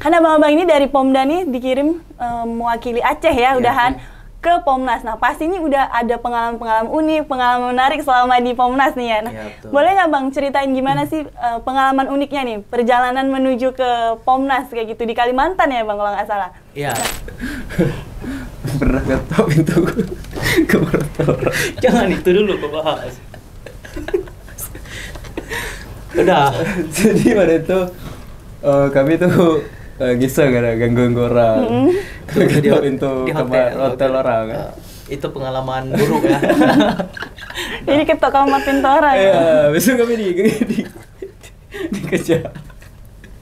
Kan abang-abang ini dari Pomda nih dikirim mewakili Aceh ya, udahan ke Pomnas. Nah pasti ini udah ada pengalaman-pengalaman unik, pengalaman menarik selama di Pomnas nih ya. Nah, boleh nggak Bang ceritain gimana sih pengalaman uniknya nih, perjalanan menuju ke Pomnas kayak gitu di Kalimantan ya Bang kalau nggak salah? Iya. Pernah ketok pintu ke orang. Jangan itu dulu kau bahas. Udah. Jadi pada itu kami tuh giseng ada gangguan orang. Ketok pintu kamar hotel orang. Itu pengalaman buruk ya. Jadi ketok kamar pintu orang. Iya, besok kami dikejar.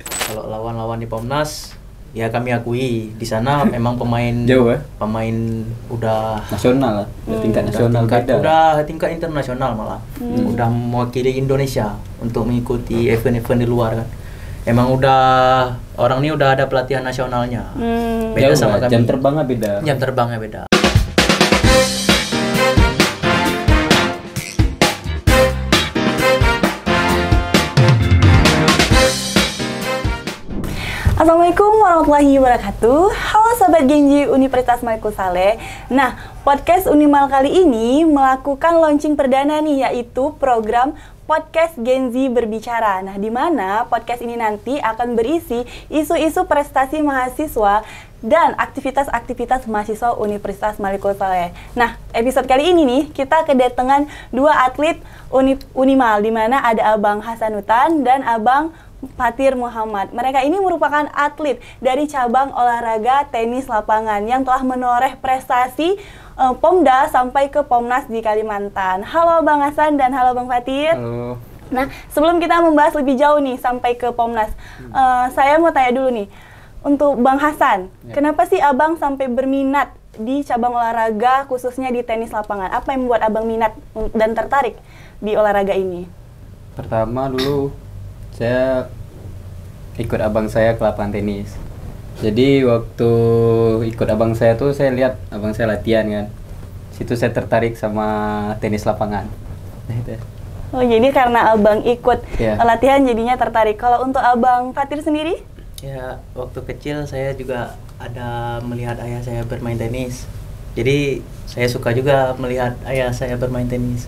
Kalau lawan-lawan di Pomnas, ya kami akui di sana memang pemain jauh ya? Pemain udah Nasional lah, tingkat nasional udah tingkat internasional malah. Udah mewakili Indonesia untuk mengikuti event-event di luar kan. Emang udah orang ini udah ada pelatihan nasionalnya. Beda jauh sama lah, kami. jam terbangnya beda. Jam terbangnya beda. Assalamualaikum warahmatullahi wabarakatuh. Halo Sobat Genji Universitas Maliku Saleh. Nah, podcast Unimal kali ini melakukan launching perdana nih, yaitu program Podcast Genzi Berbicara. Nah, di mana podcast ini nanti akan berisi isu-isu prestasi mahasiswa dan aktivitas-aktivitas mahasiswa Universitas Maliku Saleh. Nah, episode kali ini nih, kita kedatangan dua atlet Unimal, di mana ada Abang Hasanutan dan Abang Fatir Muhammad. Mereka ini merupakan atlet dari cabang olahraga tenis lapangan yang telah menoreh prestasi Pomda sampai ke Pomnas di Kalimantan. Halo Bang Hasan dan halo Bang Fatir. Halo. Nah, sebelum kita membahas lebih jauh nih sampai ke Pomnas, saya mau tanya dulu nih, untuk Bang Hasan, kenapa sih Abang sampai berminat di cabang olahraga khususnya di tenis lapangan? Apa yang membuat Abang minat dan tertarik di olahraga ini? Pertama dulu saya ikut abang saya ke lapangan tenis. Jadi waktu ikut abang saya tuh saya lihat abang saya latihan kan. Situ saya tertarik sama tenis lapangan. Oh, jadi karena abang ikut latihan jadinya tertarik. Kalau untuk Abang Fatir sendiri? Ya, waktu kecil saya juga ada melihat ayah saya bermain tenis. Jadi saya suka juga melihat ayah saya bermain tenis.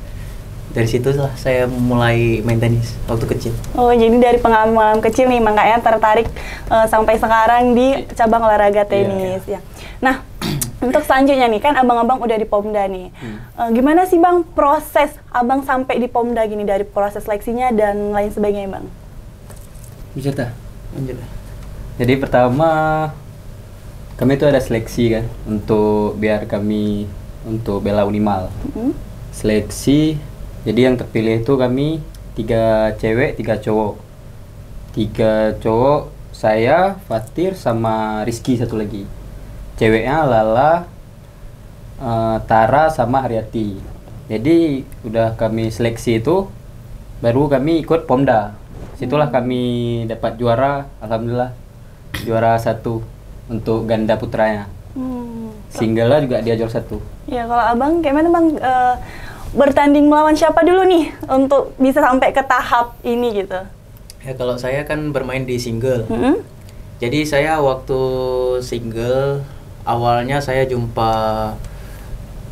Dari situlah saya mulai main tenis waktu kecil. Oh, jadi dari pengalaman kecil nih makanya tertarik sampai sekarang di cabang olahraga tenis ya. Nah, untuk selanjutnya nih kan abang-abang udah di Pomda nih. Gimana sih Bang proses Abang sampai di Pomda gini, dari proses seleksinya dan lain sebagainya Bang? Bisa tak? Lanjut. Jadi pertama kami itu ada seleksi kan untuk biar kami untuk bela Unimal. Seleksi. Jadi yang terpilih itu kami 3 cewek, 3 cowok. 3 cowok, saya, Fatir, sama Rizky satu lagi. Ceweknya Lala, Tara, sama Haryati. Jadi udah kami seleksi itu, baru kami ikut Pomda. Situlah kami dapat juara, alhamdulillah. Juara 1 untuk ganda putranya. Single juga dia juara 1. Ya, kalau Abang gimana Bang? Bertanding melawan siapa dulu nih untuk bisa sampai ke tahap ini gitu? Ya kalau saya kan bermain di single. Jadi saya waktu single awalnya saya jumpa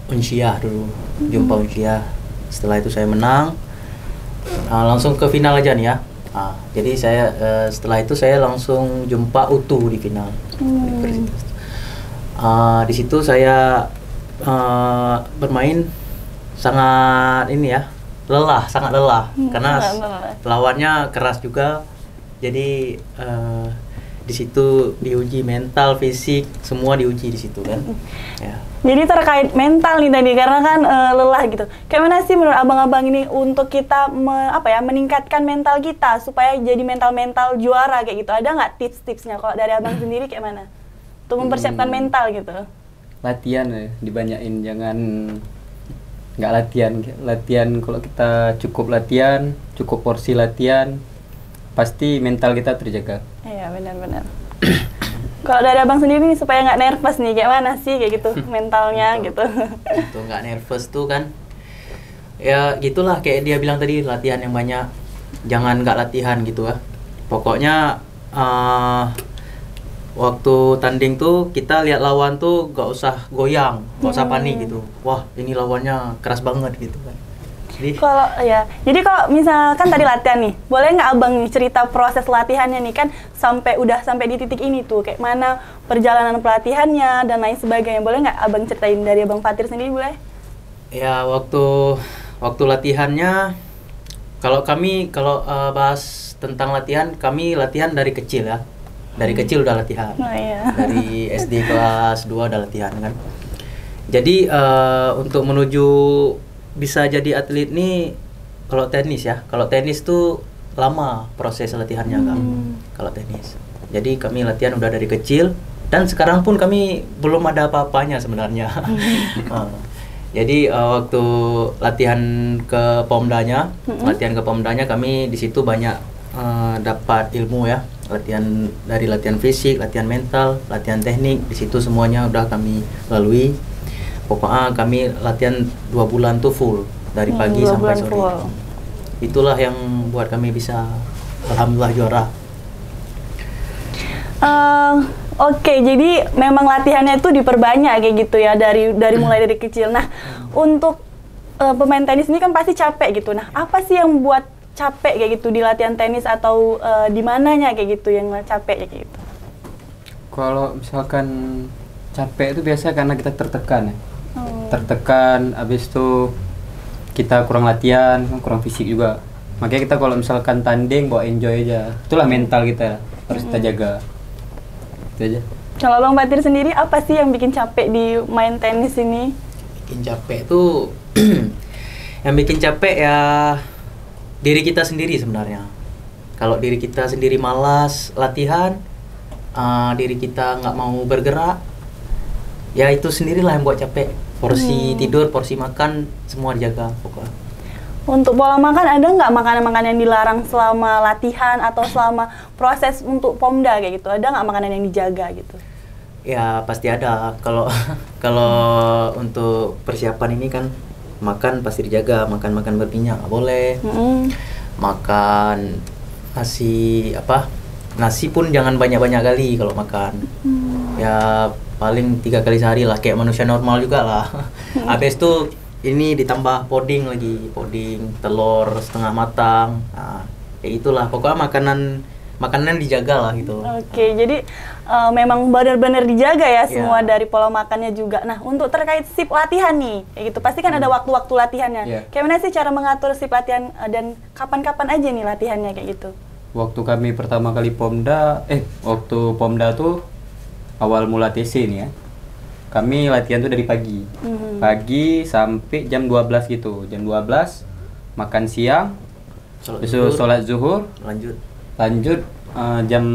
Unsyah dulu, jumpa Unsyah. Setelah itu saya menang, langsung ke final aja nih ya. Jadi saya setelah itu saya langsung jumpa Utu di final. Di situ saya bermain sangat ini ya, sangat lelah karena lawannya keras juga. Jadi di situ diuji mental, fisik, semua diuji di situ kan. Ya. Jadi terkait mental nih tadi karena kan lelah gitu. Gimana sih menurut abang-abang ini untuk kita meningkatkan mental kita supaya jadi mental juara kayak gitu? Ada nggak tips-tipsnya kalau dari abang sendiri kayak mana? Untuk mempersiapkan mental gitu. Latihan dibanyain, jangan nggak latihan. Kalau kita cukup latihan, cukup porsi latihan, pasti mental kita terjaga. Iya, benar-benar. Kalau dari abang sendiri nih supaya nggak nervous nih, kayak mana sih kayak gitu mentalnya gitu? Itu nggak nervous tuh kan, ya gitulah kayak dia bilang tadi, latihan yang banyak, jangan nggak latihan gitu ya. Pokoknya waktu tanding tuh kita lihat lawan tuh gak usah goyang, gak usah panik gitu. Wah, ini lawannya keras banget gitu kan. Jadi kalau misalkan tadi latihan nih, boleh nggak abang nih cerita proses latihannya nih, kan sampai di titik ini tuh, kayak mana perjalanan pelatihannya dan lain sebagainya. Boleh nggak abang ceritain dari abang Fatir sendiri, boleh? Ya, waktu latihannya, kalau bahas tentang latihan, kami latihan dari kecil ya. Dari kecil udah latihan. Oh, iya. Dari SD kelas 2 udah latihan kan. Jadi untuk menuju bisa jadi atlet nih, kalau tenis tuh lama proses latihannya kan. Kalau tenis. Jadi kami latihan udah dari kecil, dan sekarang pun kami belum ada apa-apanya sebenarnya. Jadi waktu latihan ke Pomdanya, kami di situ banyak dapat ilmu ya. Latihan fisik, latihan mental, latihan teknik, di situ semuanya udah kami lalui. Pokoknya kami latihan 2 bulan tuh full, dari pagi sampai sore. Full. Itulah yang buat kami bisa alhamdulillah juara. Oke, jadi memang latihannya itu diperbanyak kayak gitu ya, dari mulai dari kecil. Nah, untuk pemain tenis ini kan pasti capek gitu. Nah, apa sih yang buat capek kayak gitu di latihan tenis, atau di mananya kayak gitu yang capek kayak gitu? Kalau misalkan capek itu biasa karena kita tertekan ya. Tertekan, habis itu kita kurang latihan, kurang fisik juga. Makanya kita kalau misalkan tanding bawa enjoy aja. Itulah mental kita, harus kita jaga. Itu aja. Kalau Bang Fatir sendiri, apa sih yang bikin capek di main tenis ini? Bikin capek tuh yang bikin capek ya diri kita sendiri sebenarnya. Kalau diri kita sendiri malas latihan, diri kita nggak mau bergerak, ya itu sendirilah yang buat capek. Porsi tidur, porsi makan, semua dijaga pokoknya. Untuk pola makan, ada nggak makanan-makanan yang dilarang selama latihan atau selama proses untuk Pomda kayak gitu? Ada nggak makanan yang dijaga gitu? Ya pasti ada. Kalau untuk persiapan ini kan makan pasti dijaga. Makan berminyak nggak boleh. Makan nasi pun jangan banyak-banyak kali kalau makan. Ya paling 3 kali sehari lah, kayak manusia normal juga lah. Habis itu ini ditambah poding telur setengah matang. Nah, kayak itulah, pokoknya makanan dijaga lah gitu. Oke, jadi memang benar-benar dijaga ya semua dari pola makannya juga. Nah, untuk terkait sip latihan nih, kayak gitu pasti kan ada waktu-waktu latihannya. Kayak mana sih cara mengatur sip latihan dan kapan-kapan aja nih latihannya kayak gitu? Waktu kami pertama kali waktu Pomda tuh awal mula TC nih ya, kami latihan tuh dari pagi. Pagi sampai jam 12 gitu. Jam 12 makan siang, sholat zuhur, lanjut jam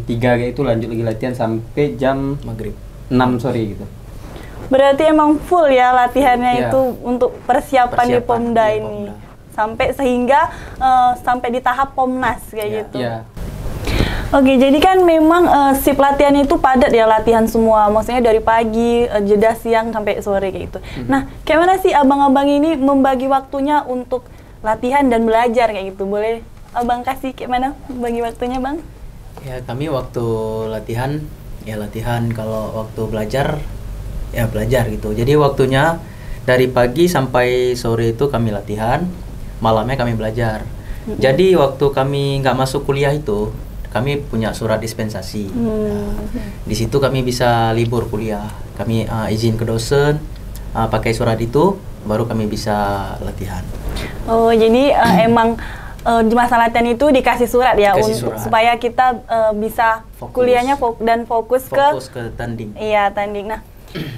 3 kayak itu lanjut lagi latihan sampai jam maghrib 6 sore gitu. Berarti emang full ya latihannya itu untuk persiapan di Pomda ini. Sehingga sampai di tahap Pomnas kayak gitu. Oke, jadi kan memang sip latihan itu padat ya, latihan semua. Maksudnya dari pagi, jeda siang sampai sore kayak gitu. Nah, kayak mana sih abang-abang ini membagi waktunya untuk latihan dan belajar kayak gitu? Boleh abang kasih kayak mana bagi waktunya, Bang? Ya, kami waktu latihan, kalau waktu belajar, ya belajar gitu. Jadi waktunya dari pagi sampai sore itu kami latihan, malamnya kami belajar. Jadi waktu kami nggak masuk kuliah itu, kami punya surat dispensasi. Nah, di situ kami bisa libur kuliah. Kami izin ke dosen, pakai surat itu, baru kami bisa latihan. Oh, jadi emang di masa latihan itu dikasih surat ya, supaya kita bisa kuliahnya fokus ke tanding. Iya, tanding. Nah,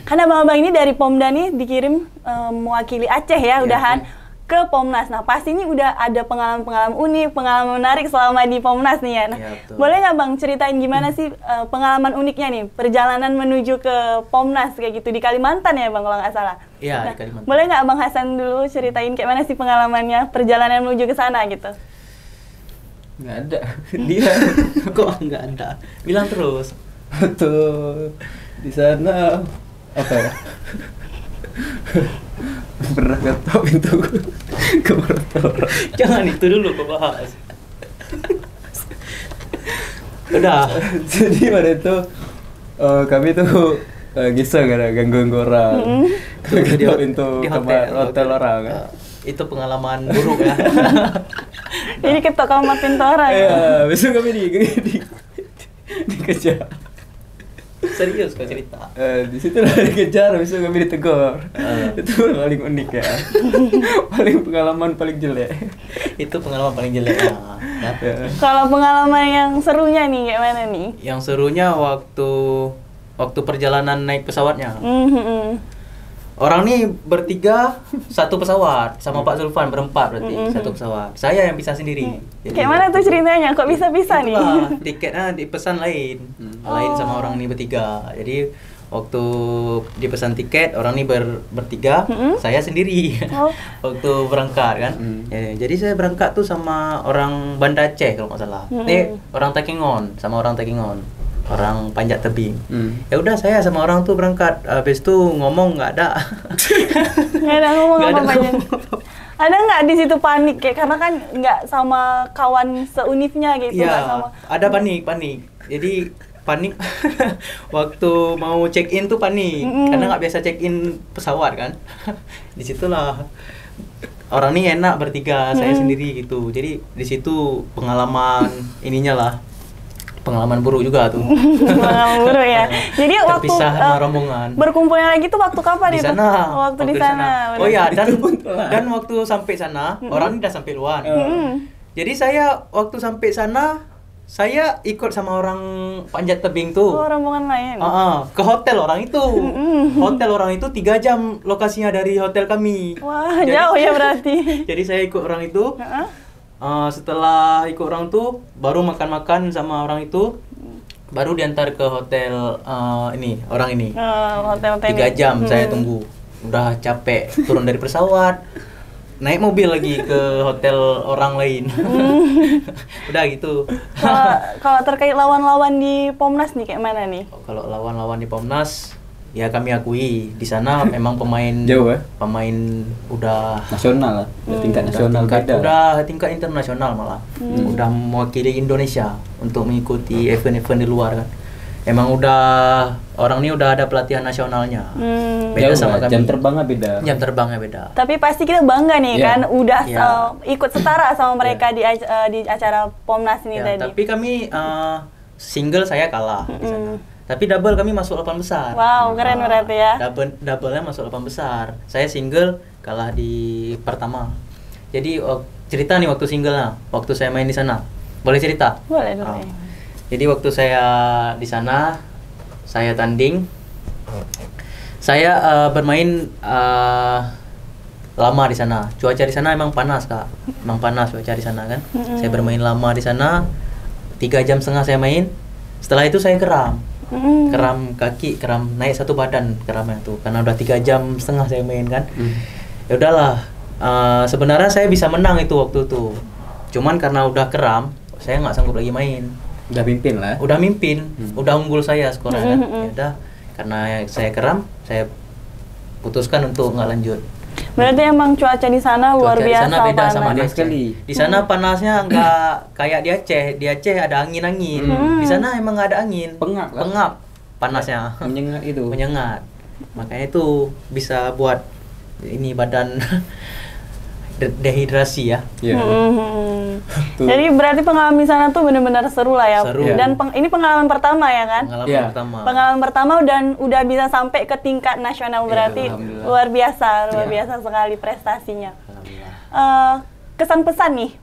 karena abang-abang ini dari Pomda nih dikirim mewakili Aceh ya, udahan ke Pomnas. Nah, pasti ini udah ada pengalaman-pengalaman unik, pengalaman menarik selama di Pomnas nih ya. Nah, boleh nggak Bang ceritain gimana sih pengalaman uniknya nih, perjalanan menuju ke Pomnas kayak gitu di Kalimantan ya Bang kalau nggak salah? Iya, di Kalimantan. Boleh nggak Bang Hasan dulu ceritain kayak mana sih pengalamannya, perjalanan menuju ke sana gitu? Nggak ada. Dia kok nggak ada? Bilang terus. Tuh di sana apa ya? Pernah ketok pintu ke motor. Jangan itu dulu kau bahas. Udah. Jadi pada itu Kami tuh giseng kan, ganggu orang. Ketuk pintu di kamar hotel orang kan. Itu pengalaman buruk ya. Jadi ketok kamar pintu orang. Iya, besok kami dikejar. Serius kau cerita. Di situ lah dikejar, besok kami ditegur. Itu paling unik ya. Paling pengalaman paling jelek. Itu pengalaman paling jelek ya. Kalau pengalaman yang serunya nih kayak mana nih? Yang serunya waktu perjalanan naik pesawatnya. Orang nih bertiga satu pesawat sama Pak Zulfan berempat berarti satu pesawat. Saya yang bisa sendiri. Jadi, Kayak mana tuh ceritanya? Kok bisa-bisa nih? itulah, tiketnya dipesan lain sama orang nih bertiga. Jadi waktu dipesan tiket orang nih bertiga, saya sendiri. Waktu berangkat kan. Jadi saya berangkat tuh sama orang Banda Aceh kalau nggak salah. Orang Takengon sama orang Takengon. Orang Panjat Tebing. Ya udah saya sama orang tuh berangkat. Habis itu ngomong nggak ada. Nggak ada ngomong Nggak ada apa-apanya. ngomong. Ada nggak di situ panik kayak karena kan nggak sama kawan seunifnya gitu nggak sama. Iya, ada panik. Jadi panik waktu mau check in tuh panik karena nggak biasa check in pesawat kan. Disitulah orang nih enak bertiga, saya sendiri gitu. Jadi di situ pengalaman ininya lah. Pengalaman buruk juga tuh. Pengalaman buruk ya. Jadi waktu Terpisah sama rombongan. berkumpulnya lagi tuh waktu kapan Di itu? sana. Waktu di sana. Oh ya, dan waktu sampai sana, orang ini udah sampai luar. Jadi saya waktu sampai sana, saya ikut sama orang Panjat Tebing tuh. Oh, rombongan lain. Ke hotel orang itu. Hotel orang itu 3 jam lokasinya dari hotel kami. Wah, jauh ya berarti. Jadi saya ikut orang itu. Setelah ikut orang tuh baru makan-makan sama orang itu, baru diantar ke hotel ini orang ini. Hotel-hotel 3 jam saya tunggu, udah capek turun dari pesawat, naik mobil lagi ke hotel orang lain. Udah gitu. Kalau terkait lawan-lawan di Pomnas nih kayak mana nih? Kalau lawan-lawan di Pomnas ya kami akui di sana memang pemain Jauh ya? Pemain udah Nasional lah, tingkat nasional beda. udah tingkat internasional malah. Udah mewakili Indonesia untuk mengikuti event-event di luar kan. Emang udah orang ini udah ada pelatihan nasionalnya. Beda Jauh sama lah, kami. jam terbangnya beda. Jam terbangnya beda. Tapi pasti kita bangga nih Iya. kan udah Iya. ikut setara sama mereka di acara Pomnas ini Ya, tadi. tapi kami single saya kalah di sana. Tapi double kami masuk 8 besar. Wow, keren berarti ya. Double-nya masuk 8 besar. Saya single kalah di pertama. Jadi cerita nih waktu singlenya, waktu saya main di sana. Boleh cerita? Boleh dong. Jadi waktu saya di sana, saya tanding. Saya bermain lama di sana. Cuaca di sana emang panas, Kak. Emang panas cuaca di sana kan. Saya bermain lama di sana. 3,5 jam saya main. Setelah itu saya keram. Keram kaki, keram naik satu badan keramnya tuh. Karena udah 3,5 jam saya main kan. Ya udahlah. Sebenarnya saya bisa menang itu waktu itu. Cuman karena udah keram, saya nggak sanggup lagi main. Udah mimpin lah. Udah mimpin, udah unggul saya skornya kan. Ya udah, karena saya keram, saya putuskan untuk nggak lanjut. Berarti emang cuaca di sana luar Cuaca di biasa sana beda panas. sama di Panas Aceh. sekali. Di sana panasnya nggak kayak di Aceh. Di Aceh ada angin-angin. Di sana emang nggak ada angin. Pengap lah. Pengap panasnya. Menyengat itu. Menyengat. Makanya itu bisa buat ini badan dehidrasi ya. Iya. Tuh. Jadi berarti pengalaman di sana tuh benar-benar seru lah ya. Seru. Dan ini pengalaman pertama ya kan? Pengalaman Iya. pertama. Pengalaman pertama dan udah bisa sampai ke tingkat nasional berarti Alhamdulillah. luar biasa sekali prestasinya. Alhamdulillah. Kesan pesan nih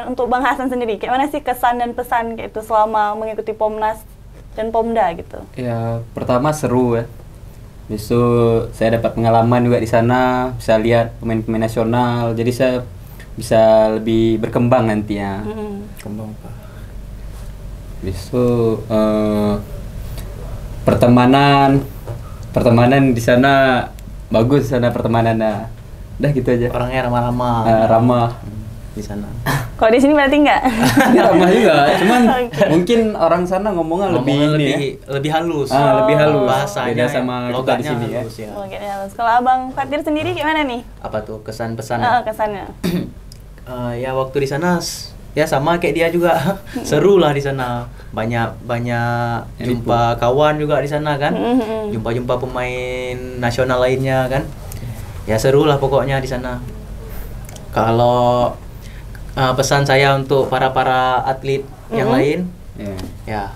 untuk Bang Hasan sendiri, kayak mana sih kesan dan pesan kayak itu selama mengikuti Pomnas dan Pomda gitu? Ya, pertama seru ya. Besok saya dapat pengalaman juga di sana, bisa lihat pemain-pemain nasional. Jadi saya bisa lebih berkembang nantinya. Kembang Pak. Besok pertemanan di sana bagus, sana pertemanannya. Udah gitu aja. Orangnya ramah-ramah. Ramah. Di sana. Kalau di sini berarti enggak? Ini ramah juga, cuman Oke. mungkin orang sana ngomongnya lebih Ngomongnya ini ya. lebih halus. Lebih halus. Bahasanya Beda sama kita di logatnya sini ya. halus, ya. Oke, halus. Kalau Abang Fatir sendiri gimana nih? Apa tuh kesan-pesan? Kesannya. Ya waktu di sana ya sama kayak dia juga. Seru lah di sana. Banyak jumpa kawan juga di sana kan. Jumpa pemain nasional lainnya kan. Ya seru lah pokoknya di sana. Kalau pesan saya untuk para atlet yang lain, ya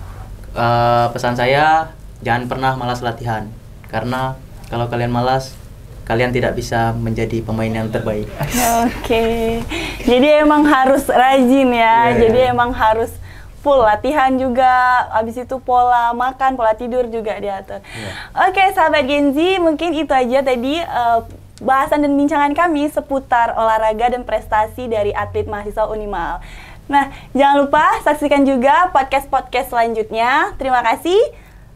pesan saya jangan pernah malas latihan, karena kalau kalian malas, kalian tidak bisa menjadi pemain yang terbaik. Oke, jadi emang harus rajin ya, jadi emang harus full latihan juga, habis itu pola makan, pola tidur juga diatur. Oke, sahabat Gen Z, mungkin itu aja tadi bahasan dan bincangan kami seputar olahraga dan prestasi dari atlet mahasiswa Unimal. Nah, jangan lupa saksikan juga podcast-podcast selanjutnya. Terima kasih.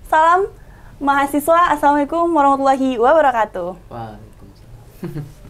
Salam mahasiswa. Assalamualaikum warahmatullahi wabarakatuh. Waalaikumsalam.